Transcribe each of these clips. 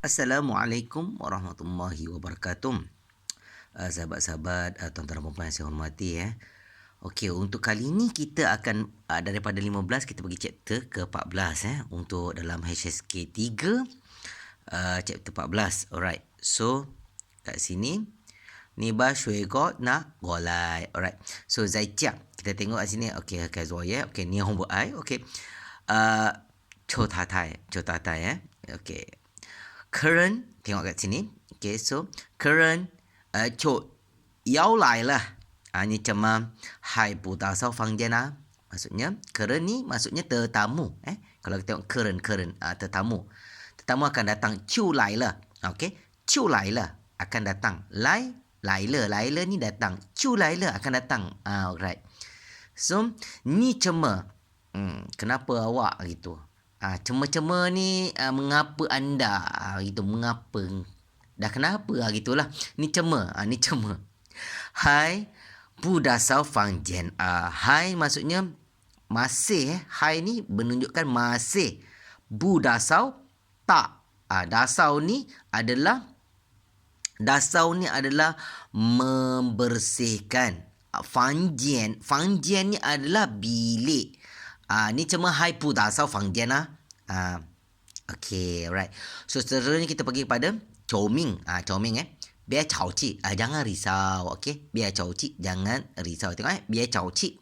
Assalamualaikum warahmatullahi wabarakatuh. Sahabat-sahabat, tuan-tuan dan puan yang saya hormati Okey, untuk kali ini kita akan daripada 15 kita pergi chapter ke-14 untuk dalam HSK 3 chapter 14. Alright. So kat sini ni ba shui go na go lai. Alright. So zai jiang. Kita tengok kat sini. Okey, kai zuo ye. Okey, ni homework ai. Okey. Chou ta tai Okey. Current tengok kat sini. Okay, so current 就要来了. Ni macam hai bu da sao fang jian Maksudnya current ni maksudnya tetamu. Kalau kita tengok current tetamu. Tetamu akan datang. 就来了. Okay. 就来了 akan datang. 来了ni datang. 就来了 akan datang. Alright. So ni cema. Kenapa awak gitu? Cema-cema ni mengapa anda gitu, mengapa dah kenapa gitulah. Ni cema, ni cema. Hai bu da sao fang jian. Hai maksudnya masih hai ni menunjukkan masih. Bu da sao tak. Dasau ni adalah membersihkan. Fang jian ni adalah bilik. Ni cuma hai pu da sao fang jian Okay, alright. So seterusnya kita pergi kepada Chou Ming. Chou Ming Biar chao ci. Jangan risau. Okay. Biar chao ci. Jangan risau. Tengok Biar chao ci.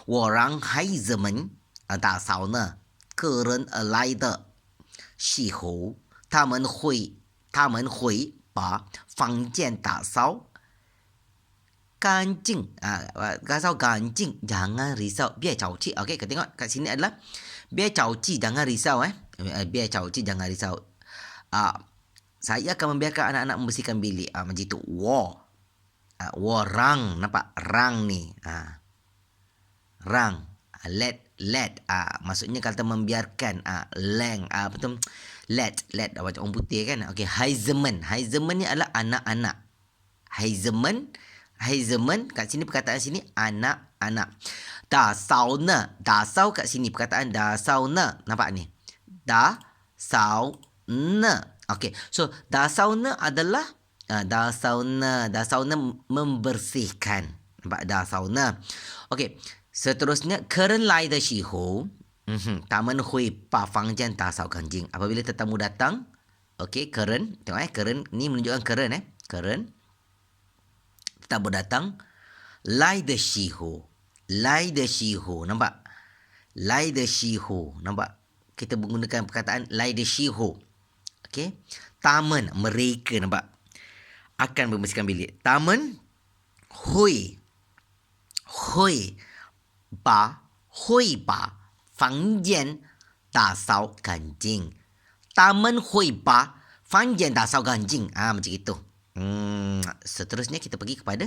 我让孩子们打扫呢。客人来的时候，他们会把房间打扫干净.打扫干净. Jangan risau. Biar chao ci. Okay, kita tengok kat sini adalah biar chao ci. Jangan risau. Biar chao ci. Jangan risau. Saya akan membiarkan anak-anak membersihkan bilik. Macam itu. Wo rang. Nampak? Rang ni. Rang. Let. Maksudnya kata membiarkan. Leng. Apa tu? Let. Macam orang putih kan? Okay. Haizemen ni adalah anak-anak. Haizemen kat sini perkataan sini anak-anak. Da sao ne. Da sao kat sini perkataan da sao ne. Nampak ni? Da sao ne. Okey. So da sao ne adalah da sao ne membersihkan. Nampak da sao ne. Okey. Seterusnya 客人来的时候他们会把房间打扫干净. Apabila tetamu datang, okey, 客人, tengok客人ni menunjukkan 客人客人 tetamu datang. 来的时候 nampak? 来的时候 nampak? Kita menggunakan perkataan 来的时候. Okey. Taman mereka, nampak? Akan membersihkan bilik. Taman hui把房间打扫干净. Taman hui把房间打扫干净. Macam itu. Seterusnya kita pergi kepada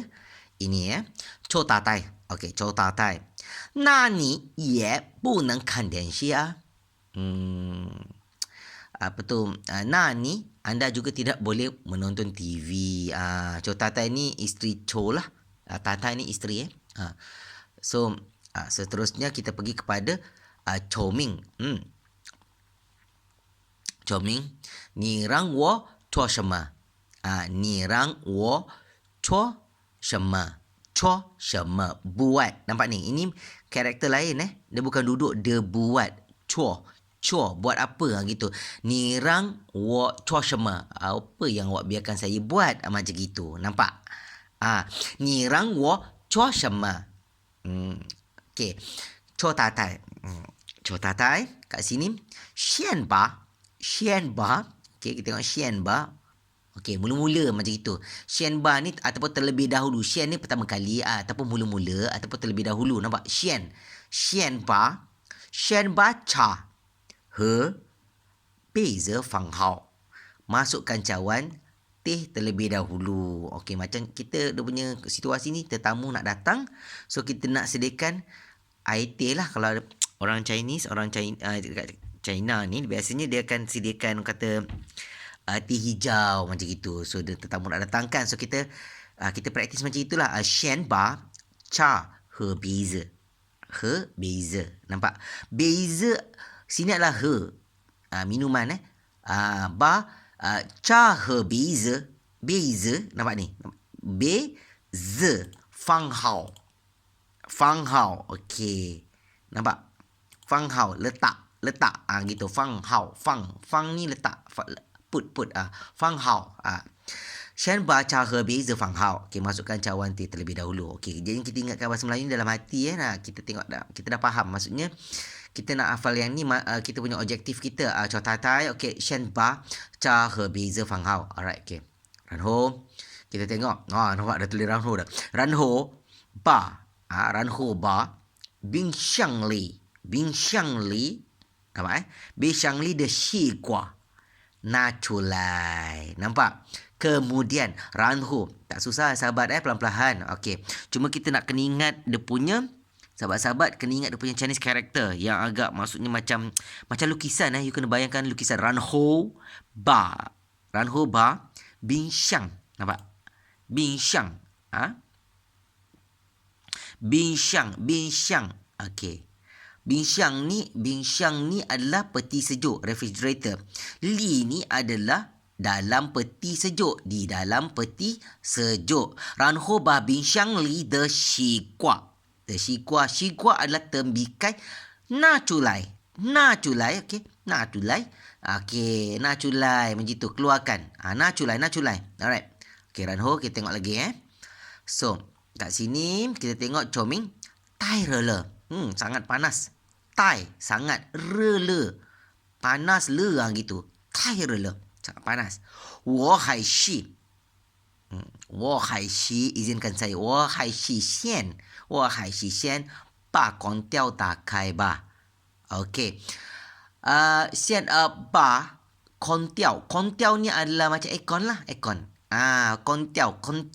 ini Chou ta tai. Okey, Chou ta tai. 那你也不能看电视apa tu? Ni anda juga tidak boleh menonton TV. Chou tatai ni isteri Chou lah. Tatai ni isteri So seterusnya kita pergi kepada Chou Ming. Chou Ming, 你让我做什么? 你让我做什么? 做什么? Buat. Nampak ni? Ini karakter lain Dia bukan duduk, dia buat. Chua buat apa gitu. 你让我做什么? Apa yang awak biarkan saya buat? Macam gitu. Nampak? 你让我做什么? Okey. Chou ta tai. Chou ta tai kat sini. Xian ba. Okey, kita tengok xian ba. Okey, mula-mula macam itu. Xian ba ni ataupun terlebih dahulu. Xian ni pertama kali ataupun mula-mula ataupun terlebih dahulu. Nampak? Xian ba cha. He beize fang hao. Masukkan cawan teh terlebih dahulu. Okey, macam kita dia punya situasi ni, tetamu nak datang. So kita nak sediakan air teh lah. Kalau orang Chinese, China ni biasanya dia akan sediakan kata teh hijau macam gitu. So dia tetamu nak datang kan. So kita praktis macam itulah. Xian ba cha he beize. Nampak? Beize sini adalah he. Minuman Ba cha he beize, nampak ni? Beize, fang hao. Fang hao, okey. Nampak? Fang hao, letak. Gitu. Fang hao, fang ni letak. Put. Fang hao. Shen ba cha he beize fang hao. Okey, masukkan cawan T terlebih dahulu. Okey, jadi kita ingatkan bahasa Melayu ni dalam hati Nah, kita tengok dah. Kita dah faham. Maksudnya kita nak hafal yang ni, kita punya objektif kita. Contoh tai. Okey, Shen ba cha he beize fang hao. Alright, okey. Ranho. Kita tengok. Nampak dah tulis Ranho dah. Ranho ba. Ranho ba Bing Xiang Li. Nampak Bing Xiang Li de Xi Gua. Na culai. Nampak? Kemudian Ranho. Tak susah sahabat pelan-pelan. Okey. Cuma kita nak kena ingat dia punya, sahabat-sahabat kena ingat dia punya Chinese character yang agak maksudnya macam lukisan You kena bayangkan lukisan Ranho ba Bing Xiang. Nampak? Bing Xiang. Bing Xiang. Okey. Bing Xiang ni adalah peti sejuk, refrigerator. Li ni adalah dalam peti sejuk, di dalam peti sejuk. Ranho ba Bing Xiang li de Xi Gua. Xi Gua adalah tembikai na culai. Okey. Na culai. Okey, na culai macam tu, keluarkan. Na culai. Alright. Okey, Ranho, kita tengok lagi So, kat sini kita tengok Choming tai rele. Sangat panas. Tai sangat rele. Panas le gitu. Tai rele. Sangat panas. Wo hai shi. Izinkan saya. Wo hai shi xian. Ba kong tiao da kai ba. Okey. Xian ba kong tiao. Kong tiao ni adalah macam aircon lah. Kong tiao. Kong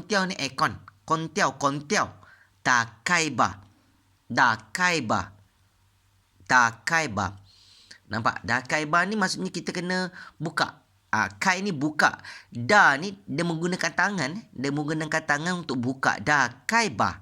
tiao ni aircon. Kong tiao. Da kai ba. Nampak? Da kai ba ni maksudnya kita kena buka. Kai ni buka. Da ni dia menggunakan tangan. Untuk buka. Da kai ba.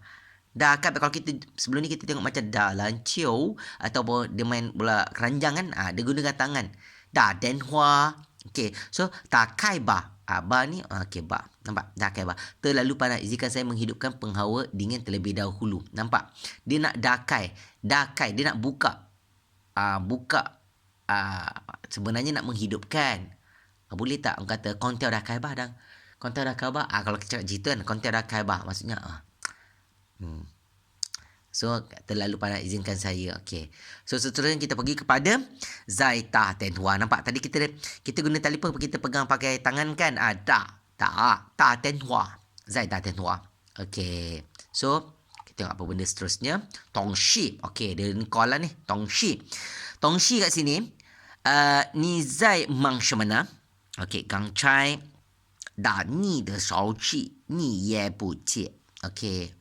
Kalau kita sebelum ni kita tengok macam da lanciu ataupun dia main bola keranjang kan. Dia gunakan tangan. Da den hua. Okey. So da kai ba. Ba ni okey ba. Nampak? Da kai ba. Terlalu panas. Izinkan saya menghidupkan penghawa dingin terlebih dahulu. Nampak? Dia nak dakai. Dia nak buka. Sebenarnya nak menghidupkan. Boleh tak orang kata kontel dah kai bah dah. Kontel dah kai bah. Kalau kita cakap gitu kan, kontel dah kai bah maksudnya So terlalu panas, izinkan saya. Okey. So seterusnya kita pergi kepada Zai Ta Ten Hua. Nampak tadi kita guna telefon, kita pegang pakai tangan kan? Ta Ten Hua. Zai Ta Ten Hua. Okey. So kita tengok apa benda seterusnya. Tong Shi. Okey, dia ni call lah ni. Tong Shi kat sini. Ni Zai Mang Shemana. Okey, Gang Chai Da Ni de Shao Chi Ni Ye Bu Jie. Okey,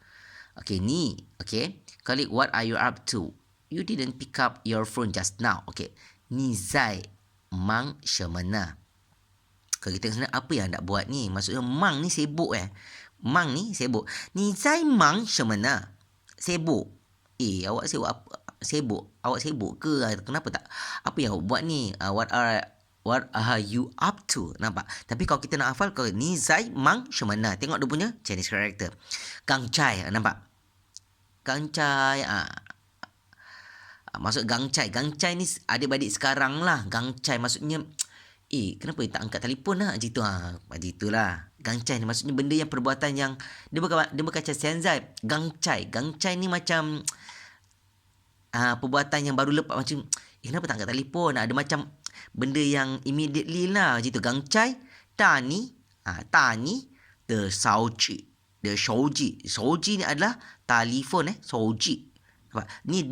ni. Okey. Colleague, what are you up to? You didn't pick up your phone just now. Okey. Ni Zai Mang Shemana. Kalau kita sebenarnya apa yang nak buat ni? Maksudnya Mang ni sibuk Mang ni sibuk. Ni Zai Mang Shemana. Sibuk. Awak sibuk apa? Awak sibuk ke? Kenapa tak? Apa yang awak buat ni? What are you up to? Nampak? Tapi kalau kita nak hafal, kalau ni Zai Mang Shemana. Tengok dia punya Chinese character. Gang Chai. Nampak? Gang Chai. Maksud Gang Chai. Gang Chai ni adik-adik sekarang lah. Gang Chai maksudnya, kenapa tak angkat telefon lah? Macam tu. Macam itulah. Gang Chai ni maksudnya benda yang perbuatan yang dia bukan macam Senzai. Gang Chai ni macam perbuatan yang baru lepas, macam kenapa tak angkat telefon? Ada macam benda yang immediately lah. Macam tu. Gang Chai ta ni de shouji ni adalah telefon shouji. Nampak? Ni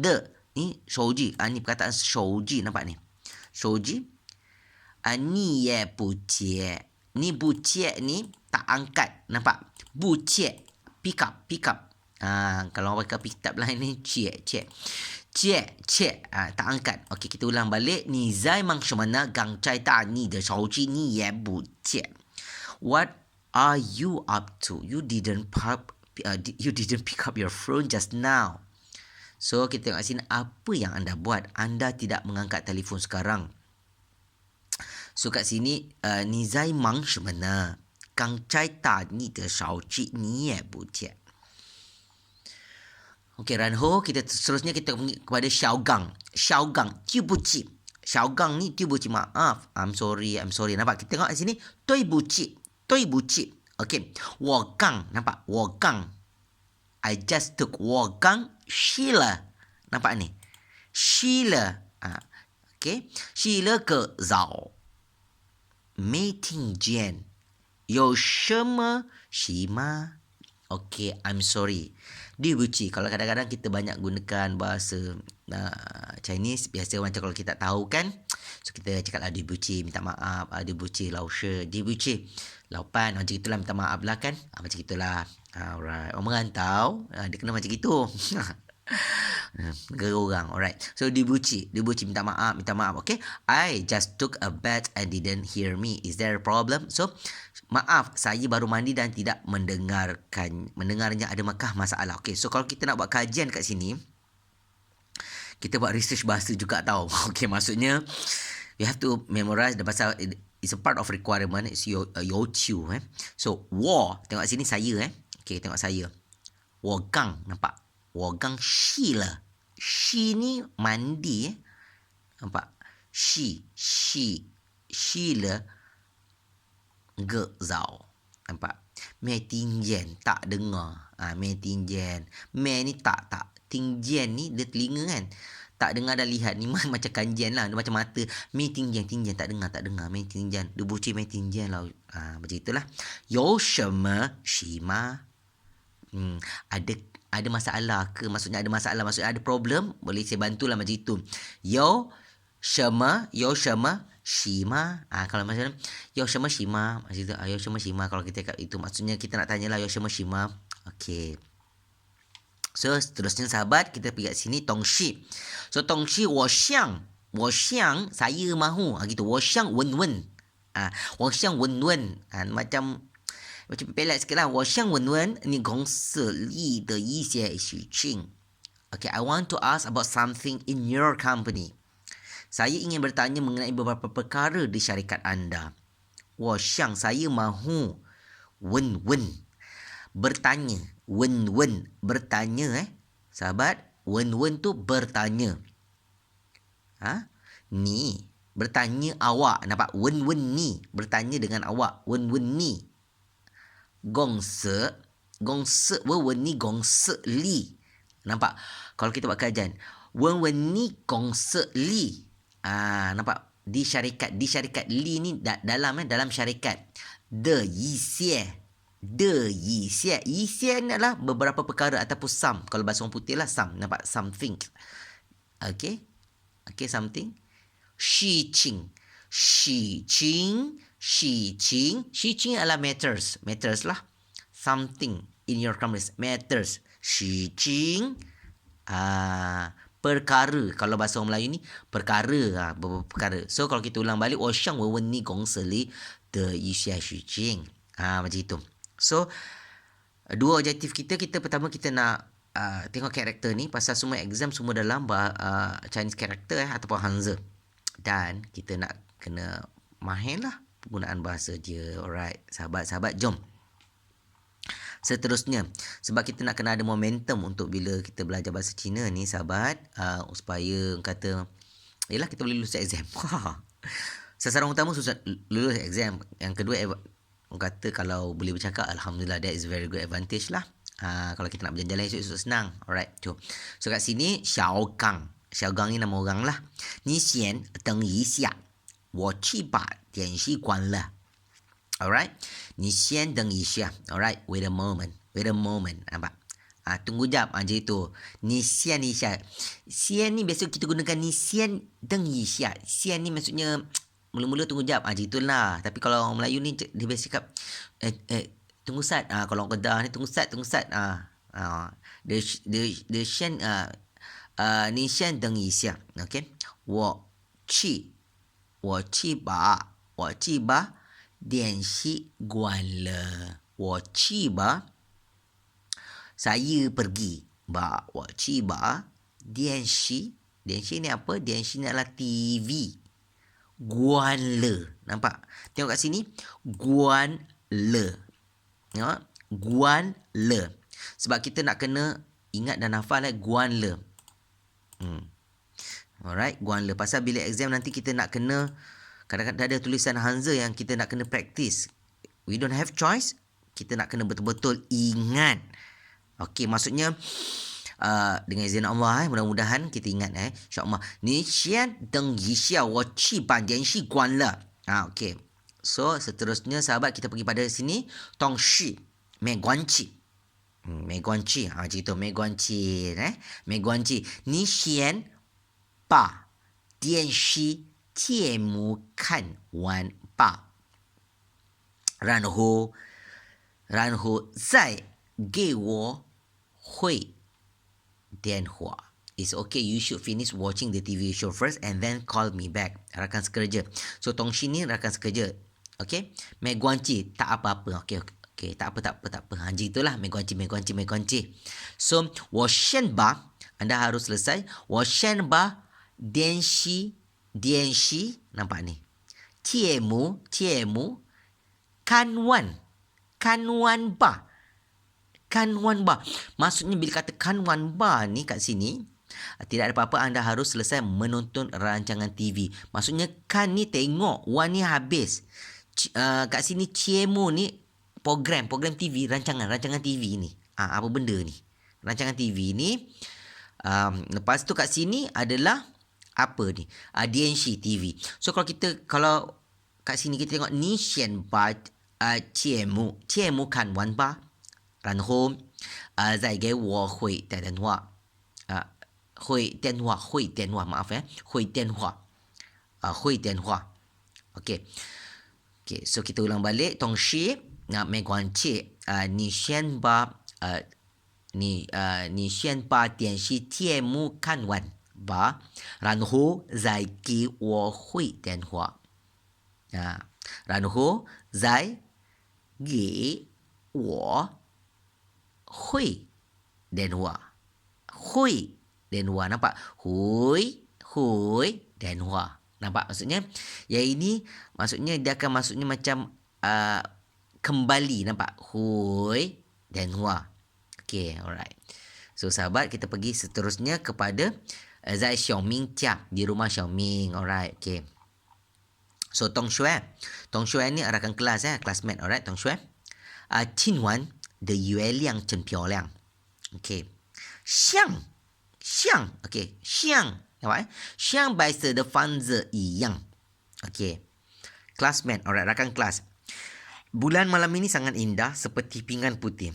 shouji. Ni perkataan shouji. Nampak ni? Shouji. Ni ye bu jie. Ni bu jie ni tak angkat. Nampak? Bu jie. Pick up. Kalau orang pakai pick up lah ni jie. Tak angkat. Okey, kita ulang balik. Ni Zai Mang Shemana Gang Chai Ta Ni de Shouji Ni Ye Bu Jie. What are you up to? You didn't pick up your phone just now. So kita tengok sini, apa yang anda buat? Anda tidak mengangkat telefon sekarang. So kat sini 你在忙什么呢？刚在打你的手机，你也不接。Okey, Ranho, kita seterusnya kita pergi kepada Xiaogang. Xiaogang, 对不起. Xiaogang ni 对不起, maaf. I'm sorry. Nampak? Kita tengok di sini. 对不起. Okey. 我刚, nampak? 我刚. I just took 我刚去了. Nampak ni? 去了. Okey. 去了个早. 没听见. 有什么事吗? Okay, I'm sorry. Dibuci. Kalau kadang-kadang kita banyak gunakan bahasa Chinese, biasa macam kalau kita tak tahu kan, so kita cakap lah dibuci, minta maaf, dibuci, laushe, dibuci, laupan, macam itulah, minta maaf lah kan, macam itulah. Alright, orang merantau, dia kena macam gitu. Negara orang. Alright. So dibuci minta maaf. Okay. I just took a bath and didn't hear me. Is there a problem? So maaf, saya baru mandi dan tidak mendengarnya. Adakah masalah? Okay. So kalau kita nak buat kajian kat sini, kita buat research bahasa juga tau. Okay, maksudnya you have to memorize the bahasa. It's a part of requirement. It's your you. So 我 tengok sini saya. Okay, tengok saya. 我刚 nampak. 我刚洗了. 洗 ni mandi. Nampak? 洗了个澡. Nampak? 没听见, tak dengar. 没听见. 没 ni tak. 听见 ni dia telinga kan. Tak dengar dan lihat ni macam kanjian lah. Dia macam mata. 没听见, tak dengar. 没听见. Dia buci 没听见lah. Macam itulah. 有什么事吗? Ada masalah ke? Maksudnya ada masalah, maksudnya ada problem, boleh saya bantulah macam itu. 有什么事吗? Kalau macam 有什么事吗? Macam itu. 有什么事吗? Kalau kita kat itu, maksudnya kita nak tanyalah 有什么事吗? Okey. So seterusnya sahabat, kita pergi kat sini tongshi. So tongshi 我想 saya mahu. Gitu. 我想问问. 我想问问. Macam pelat sikit lah. 我想问问你公司里的一些事情. Okay, I want to ask about something in your company. Saya ingin bertanya mengenai beberapa perkara di syarikat anda. 我想 saya mahu. 问问 bertanya. 问问 bertanya sahabat. 问问tu bertanya. Ni bertanya awak. Nampak? 问问你 bertanya dengan awak. 问问你 公司问问你公司里. Nampak? Kalau kita buat kajian, 问问你公司里. Nampak? Di syarikat li ni dalam syarikat. De yi xie ni adalah beberapa perkara ataupun some. Kalau bahasa orang putih lah some. Nampak? Something. Okay, something. 事情adalah matters lah. Something in your company matters. 事情perkara. Kalau bahasa orang Melayu ni perkara, beberapa perkara. So kalau kita ulang balik, 我想问问你公司里的一些事情. Macam itu. So dua objektif kita pertama kita nak tengok karakter ni, pasal semua exam semua dalam Chinese character ataupun Hanzi. Dan kita nak kena mahir lah penggunaan bahasa dia. Alright, sahabat-sahabat, jom. Seterusnya, sebab kita nak kena ada momentum untuk bila kita belajar bahasa Cina ni, sahabat, supaya kata, yelah kita boleh lulus exam. Sasaran utama susah lulus exam. Yang kedua, orang kata kalau boleh bercakap, Alhamdulillah, that is very good advantage lah. Kalau kita nak berjalan-jalan esok-esok senang. Alright, jom. So kat sini, Xiaogang ni nama orang lah. 你先等一下，我去把电视关了。Alright, 你先等一下。Alright, wait a moment. Nampak? Tunggu jap. Macam itu. 你先一下。先ni biasa kita gunakan 你先等一下。先ni maksudnya mula-mula tunggu jap. Macam itulah. Tapi kalau orang Melayu ni dia biasa cakap tunggu sat. Kalau orang Kedah ni tunggu sat. Dia sian 你先等一下 OK 我去把电视关了 我去把 saya pergi 我去把电视 ni apa? 电视 ni adalah TV Guan le. Nampak? Tengok kat sini. Guan le. Tengok. Guan le. Sebab kita nak kena ingat dan hafal guan le. Alright, guan le. Pasal bila exam nanti kita nak kena, kadang-kadang ada tulisan Hanza yang kita nak kena practice. We don't have choice. Kita nak kena betul-betul ingat. Okey, maksudnya dengan izin Allah mudah-mudahan kita ingat insya-Allah. Ni xian deng yi xia wo qi ban dian xi guan le. Okey. So seterusnya sahabat kita pergi pada sini tong shi mei guan qi. Mei guan qi. Macam itu mei guan qi mei guan qi. Ni xian把电视节目看完吧，然后再给我回电话。It's okay, you should finish watching the TV show first and then call me back. Rakan sekerja. So Tongshi ni rakan sekerja. Okay. Mei guanci, tak apa-apa. Okay, tak apa. Macam itulah mei guanci. So, 我先把 anda harus selesai. 我先把电视 nampak ni. 节目 看完吧. Maksudnya bila kata kanwan ba ni kat sini, tidak ada apa-apa, anda harus selesai menonton rancangan TV. Maksudnya kan ni tengok, wan ni habis. Kat sini ciemu ni program TV, rancangan TV ni. Apa benda ni? Rancangan TV ni. Lepas tu kat sini adalah apa ni? DNC TV. So kalau kat sini kita tengok ni xian ba ciemu kan wan ba. 然后再给我回电话回电话 maaf回电话 okey so kita ulang balik tong shi mei guan qi ni xian ba 你先把电视节目看完吧，然后再给我回电话然后再给我回电话 nampak hui电话 nampak maksudnya yang ini maksudnya dia akan maksudnya macam kembali nampak hui電話 okey alright so sahabat kita pergi seterusnya kepada Zai Xiaoming Jia di rumah Xiaoming alright okey so Tong Xue ni rakan kelas classmate alright Tong Xue 今晚的月亮真漂亮 okey 像 okey 像 nampak 像白色的房子一样 okey classmate alright rakan kelas bulan malam ini sangat indah seperti pinggan putih.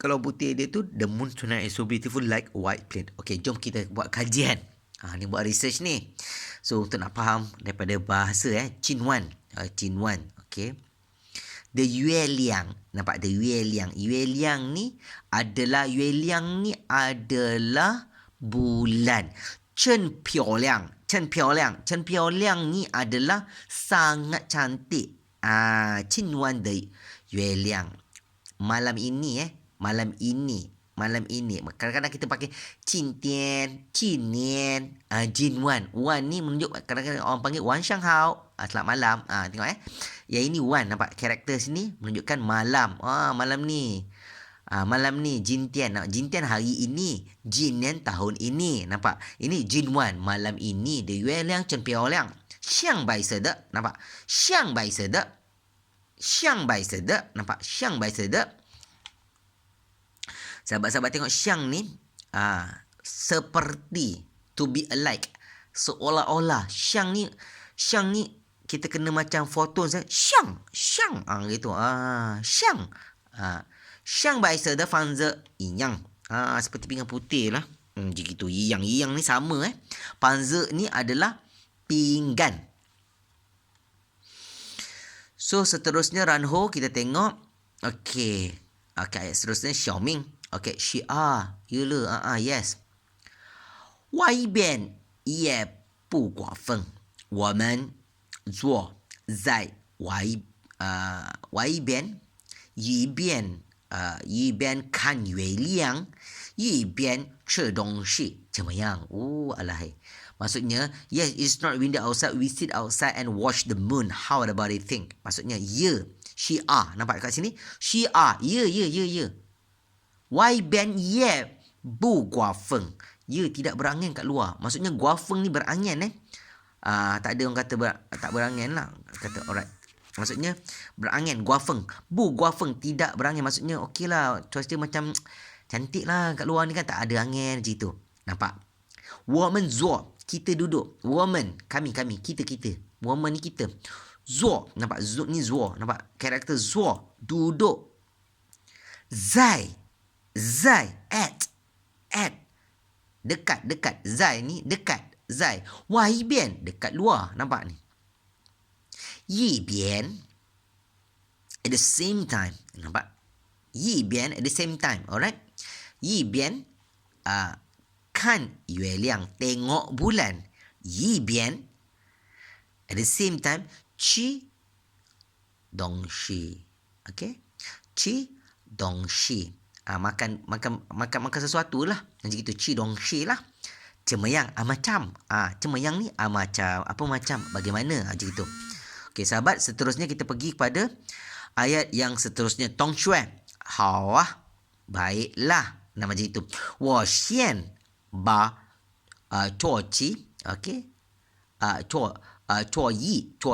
Kalau putih dia tu the moon tonight is so beautiful like white plate. Okey, jom kita buat kajian. Ni buat research ni. So untuk nak faham daripada bahasa Qinwan. Qinwan. Okey. The Yue Liang. Nampak the Yue Liang. Yue Liang ni adalah bulan. Chen Piao Liang ni adalah sangat cantik. Qinwan the Yue Liang. Malam ini kadang-kadang kita pakai Qintian, Qinian, Jinwan. Wan ni menunjuk, kadang-kadang orang panggil Wan Shanghao, selamat malam. Tengok yang ini Wan, nampak karakter sini menunjukkan malam. Malam ni Jintian. Jintian hari ini, Jinian tahun ini. Nampak? Ini Jinwan malam ini. The Yue Liang Chen Piao Liang. Xiang bai se de. Nampak? Xiang bai se de. Nampak? Xiang bai se de. Sahabat-sahabat tengok xiang ni seperti to be alike, seolah-olah xiang ni kita kena macam foto xiang gitu xiang bai se de fang ze yang seperti pinggan putih lah gitu yang ni sama fang ze ni adalah pinggan. So seterusnya Ranho kita tengok okey ayat seterusnya Xiaoming. Okay,有了yes。外边也不刮风，我们坐在外边，一边看月亮，一边吃东西，怎么样？Alahai. Maksudnya, yes, it's not windy outside. We sit outside and watch the moon. How about it think? Maksudnya, ya. She are. Nampak kat sini? She are. Ya, ya, ya, ya. Wai bian ye bu gua feng. Ya, tidak berangin kat luar. Maksudnya, gua feng ni berangin tak ada orang kata tak berangin lah. Kata alright. Maksudnya, berangin. Gua feng. Bu gua feng. Tidak berangin. Maksudnya, okey lah. Cuaca macam cantik lah kat luar ni kan. Tak ada angin macam itu. Nampak? Woman zuo. Kita duduk. Woman. Kami. Kita. Woman ni kita. Zuo. Nampak? Zuo ni zuo. Nampak? Karakter zuo. Duduk. Zai. At. Dekat. Zai ni dekat. Zai. Wai bian. Dekat luar. Nampak ni? Yi bian. At the same time. Nampak? Yi bian at the same time. Alright? Yi bian. Kan yue liang. Tengok bulan. Yi bian. At the same time. Qi dong shi. Okay? Qi dong shi. Makan sesuatu lah. Macam gitu. Qi dong shi lah. Cemayang. Macam. Cemayang ni macam. Apa macam? Bagaimana? Macam gitu. Okey, sahabat. Seterusnya kita pergi kepada ayat yang seterusnya. Tong shue. Hao baiklah. Nah, macam itu. Wo xian ba chuo qi. Okey. Chuo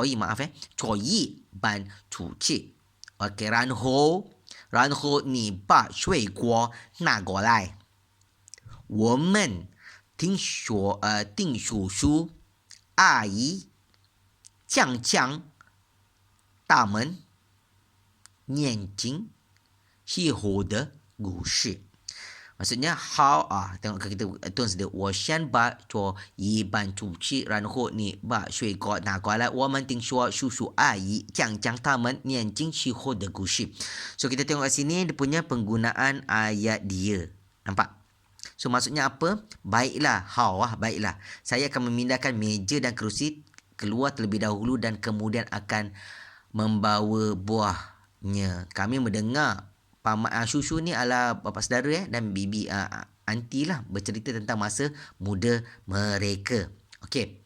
yi maaf chuo yi ban chu qi. Okey, ran ho ni ba shui guo na guo lai. 我们听说定叔叔阿姨将大门念经西湖的故事. Maksudnya how tengok kita tuan sedih. 我先把做一般主持，然后你把水果拿过来。我们听说叔叔阿姨讲他们念经时候的故事. So kita tengok kat sini dia punya penggunaan ayat dia. Nampak? So maksudnya apa? Baiklah, how baiklah. Saya akan memindahkan meja dan kerusi keluar terlebih dahulu dan kemudian akan membawa buahnya. Kami mendengar Shushu ni adalah bapa saudara dan bibi aunty lah, bercerita tentang masa muda mereka. Okay,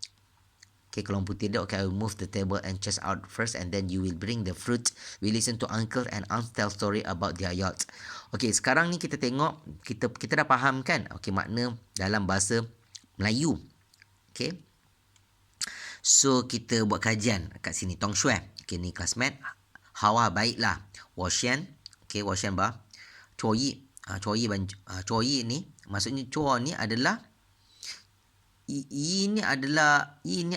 kalau putih dah. Okay, I will move the table and chest out first and then you will bring the fruit. We listen to uncle and aunt tell story about their yacht. Okay, sekarang ni kita tengok, kita dah faham kan? Okay, makna dalam bahasa Melayu. Okay, so kita buat kajian kat sini. Tong shue. Okay, ni classmate. Hawa baiklah. Washian. Okay, washian ba. Chuo yi. Chuo yi ni maksudnya chuo ni adalah ini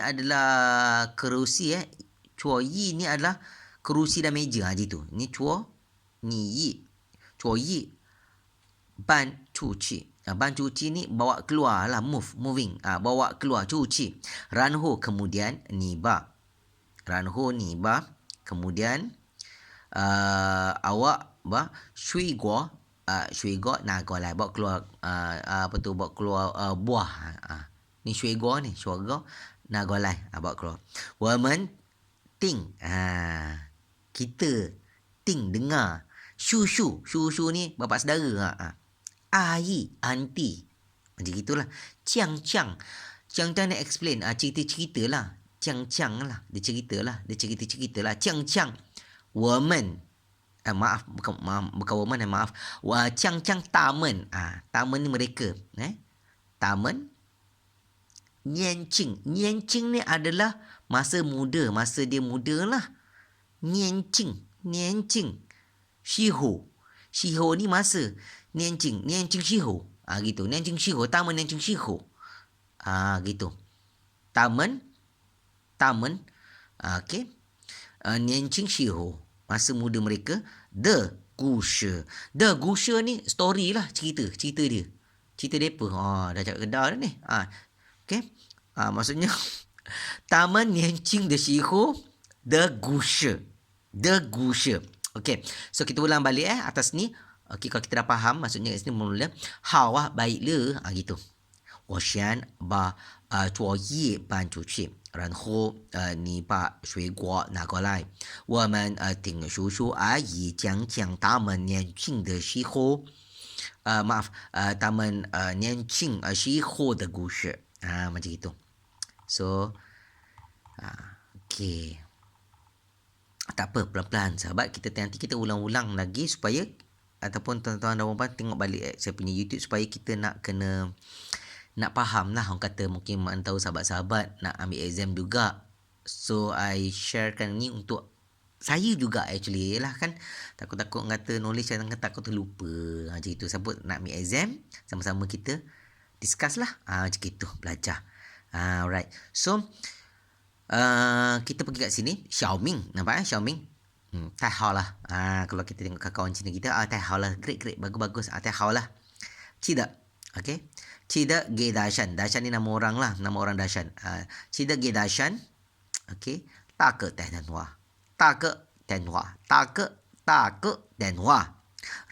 adalah kerusi Chuo yi ni adalah kerusi dan meja gitu. Ni chuo ni yi. Chuo yi ban chu chi. Ban chu chi ni bawa keluar lah, moving. Bawa keluar chu chi. Ranho kemudian ni ba. Kemudian awak ba shui guo na guo lai, bawa keluar bawa keluar buah. Ni shui guo na guo lai, bawa keluar. Women ting kita ting dengar. Shushu ni bapa saudara. Ayi aunty. Macam gitulah. Ciang ni explain cerita lah. Ciang lah. Dia cerita lah. Ciang. Woman. Bukan woman, maaf. Ciang tamen. Tamen ni mereka. Tamen. Niancing ni adalah masa muda. Masa dia muda lah. Niancing. Shiho ni masa. Niancing shiho. Gitu. Niancing shiho. Tamen niancing shiho. Gitu. Tamen. Okay. Niancing shiho. Masa muda mereka. The Gusha ni story lah. Cerita dia. Cerita mereka. Dah cakap Kedah dah ni. Okay. Maksudnya Taman Niancing de Shiho The Gusha. Okay. So kita ulang balik atas ni. Okay, kalau kita dah faham maksudnya kat sini mula hawa baiklah gitu. 我先把作业搬出去，然后你把水果拿过来。我们听叔叔阿姨讲他们年轻的时候他们年轻时候的故事。macam itu. So, okey. Tak apa, pelan-pelan sahabat. Nanti kita ulang-ulang lagi supaya ataupun tuan-tuan dan puan tengok balik saya punya YouTube supaya kita nak faham lah. Orang kata mungkin mak tahu sahabat-sahabat nak ambil exam juga. So I sharekan ni untuk saya juga actually lah kan. Takut-takut kata knowledge saya takut terlupa. Macam itu. Sebab nak ambil exam sama-sama kita discuss lah. Macam itu belajar. Alright. So kita pergi kat sini. Xiaoming. Nampak Xiaoming? Tai hao lah. Kalau kita tengok kawan Cina kita. Tai hao lah. Great. Bagus-bagus. Tai hao lah. Cida. Okay. Cida ge dashan. Dashan ni nama orang lah. Nama orang dashan. Cida ge dashan. Okay. Ta ke tai dan hua. Ta ke dan hua. Ta ke dan hua.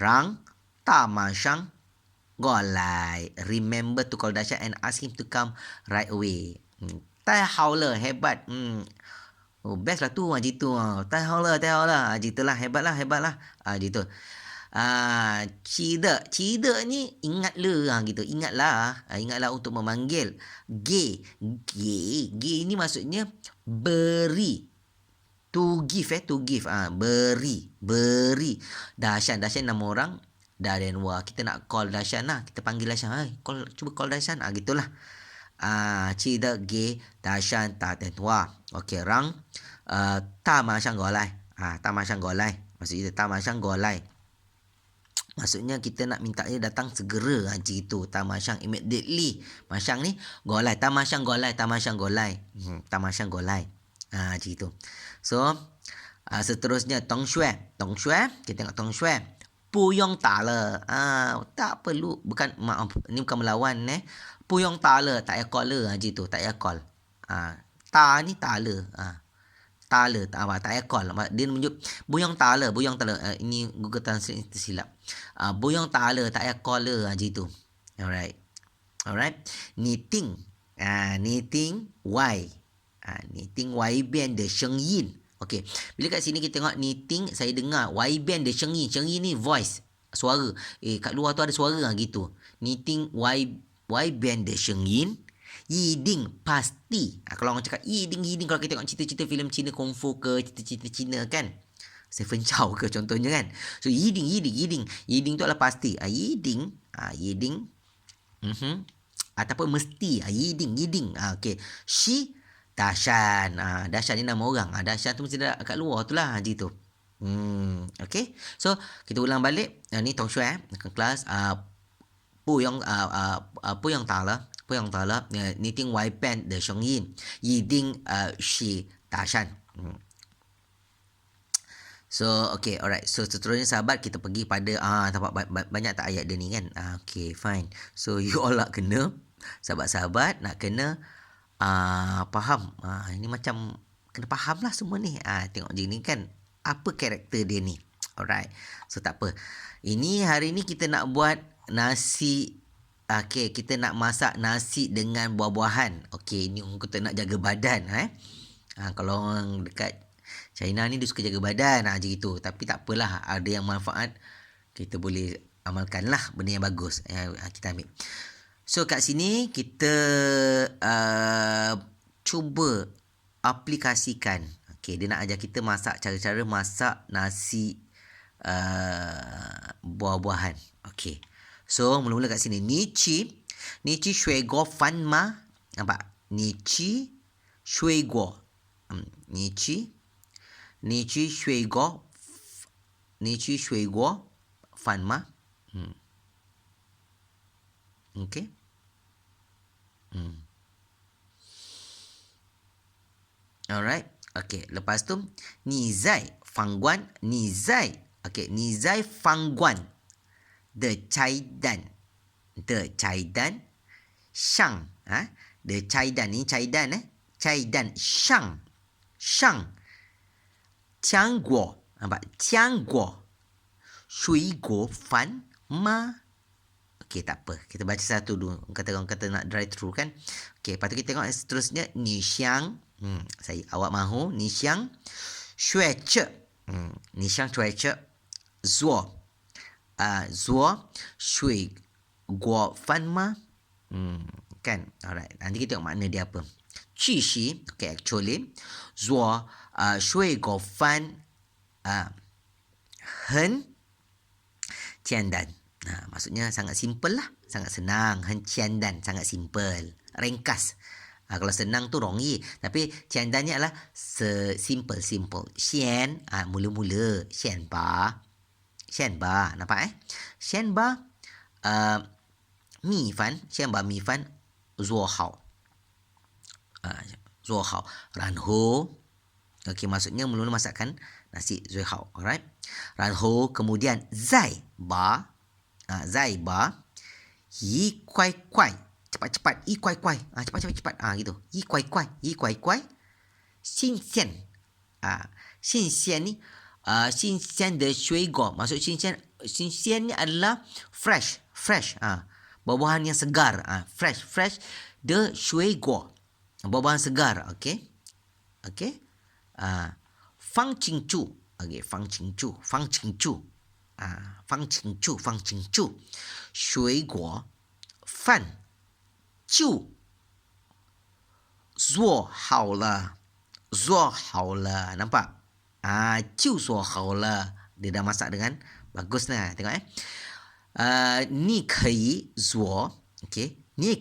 Rang ta ma shang go lai. Remember to call dashan and ask him to come right away. Tai hao le, hebat. Oh, best lah tu macam itu. Tai hao le. Gitulah, hebat lah. Gitu. Cida ni ingat le gitu. Ingatlah untuk memanggil. Ge ni maksudnya beri. To give. Beri. Dashan nama orang. Dan kita nak call Dashan lah. Kita panggil Dashan. Cuba call Dashan. Gitulah. Cida ge Dashan ta dan hua. Okey, rang ta ma shang go lai. Ta ma shang go lai. Maksudnya ta ma shang go lai. Maksudnya kita nak minta dia datang segera. Macam itu. Ta ma shang immediately. Ma shang ni go lai. Ta ma shang go lai. Ta ma shang go lai. Macam itu. So seterusnya Tong Shui. Kita tengok Tong Shui. Puyong ta le. Tak perlu. Ini bukan melawan. Puyong ta le. Tak payah call le. Macam itu. Tak payah call. Ta ni ta le. Ta le. Tak payah call. Dia menunjuk. Buyong ta le. Ini Google Translate tersilap. Buyong ta le. Tak payah call le. Macam itu. Alright. Knitting. Knitting Y. Knitting Y bian de sheng yin. Okey. Bila kat sini kita tengok knitting, saya dengar Y bian de sheng yin. Sheng yin ni voice, suara. Kat luar tu ada suara gitu. Knitting Y bian de sheng yin. Yiding pasti. Kalau orang cakap yiding kalau kita tengok cerita-cerita filem Cina kungfu ke cerita-cerita Cina kan. Stephen Chow ke contohnya kan. So yiding. Yiding tu adalah pasti. Yiding. Ataupun mesti. Yiding. Okey. She Dashan. Dashan ni nama orang. Dashan tu mesti kat luar tu lah. Haji tu. Okay. So, kita ulang balik. Ni Tong Shui. Kelas. Puyong ta le. Knitting Y pen de sheng yin. Yiding shi Dashan. So, okay. Alright. So, seterusnya sahabat, kita pergi pada nampak banyak tak ayat dia ni kan. Okay, fine. So, you all nak kena. Sahabat-sahabat nak kena faham. Ini macam kena faham lah semua ni. Tengok je ni kan. Apa karakter dia ni. Alright. So tak apa. Ini hari ni kita nak buat nasi. Okay. Kita nak masak nasi dengan buah-buahan. Okay. Ini orang kata nak jaga badan. Kalau orang dekat China ni dia suka jaga badan. Macam itu. Tapi tak apalah. Ada yang manfaat. Kita boleh amalkan lah. Benda yang bagus. Kita ambil. So kat sini kita cuba aplikasikan. Okay, dia nak ajar kita masak cara-cara masak nasi buah-buahan. Okay. So mula-mula kat sini ni chi shui guo fan ma. Nampak? Ni chi shui guo. Ni chi shui guo fan ma. Okay. Alright. Okay. Lepas tu ni zai fang guan. Okay. Ni zai fang guan de cai dan shang. De cai dan ni cai dan shang qiang guo. Nampak? Qiang guo shui guo fan ma. Okey, tak apa. Kita baca satu dulu. Orang kata nak drive through kan. Okey, lepas tu kita tengok seterusnya. Ni xiang. Awak mahu. Ni xiang. Xue ce. Ni xiang xue ce. Zuo. Zuo. Shui. Guo fan ma. Kan. Alright. Nanti kita tengok makna dia apa. 其实 okay actually 做水果饭很简单. Maksudnya sangat simple lah. Sangat senang. 很简单. Sangat simple. Ringkas. Kalau senang tu rongi. Tapi 简单 ni adalah simple. 先 mula-mula. 先吧. Nampak eh? 先吧米饭. 先把米饭做好. 做好. 然后 okey, maksudnya mula-mula masakkan nasi 最好. Alright? 然后 kemudian 再把一块块 cepat-cepat 一块块 cepat-cepat gitu 一块块新鲜 新鲜ni 新鲜的水果 maksud 新鲜ni adalah fresh buah-buahan yang segar fresh de 水果 buah-buahan segar okey 放进去 okey 放进去水果饭就做好了 nampak 就做好了 dia dah masak dengan bagus lah tengok 你可以做 okey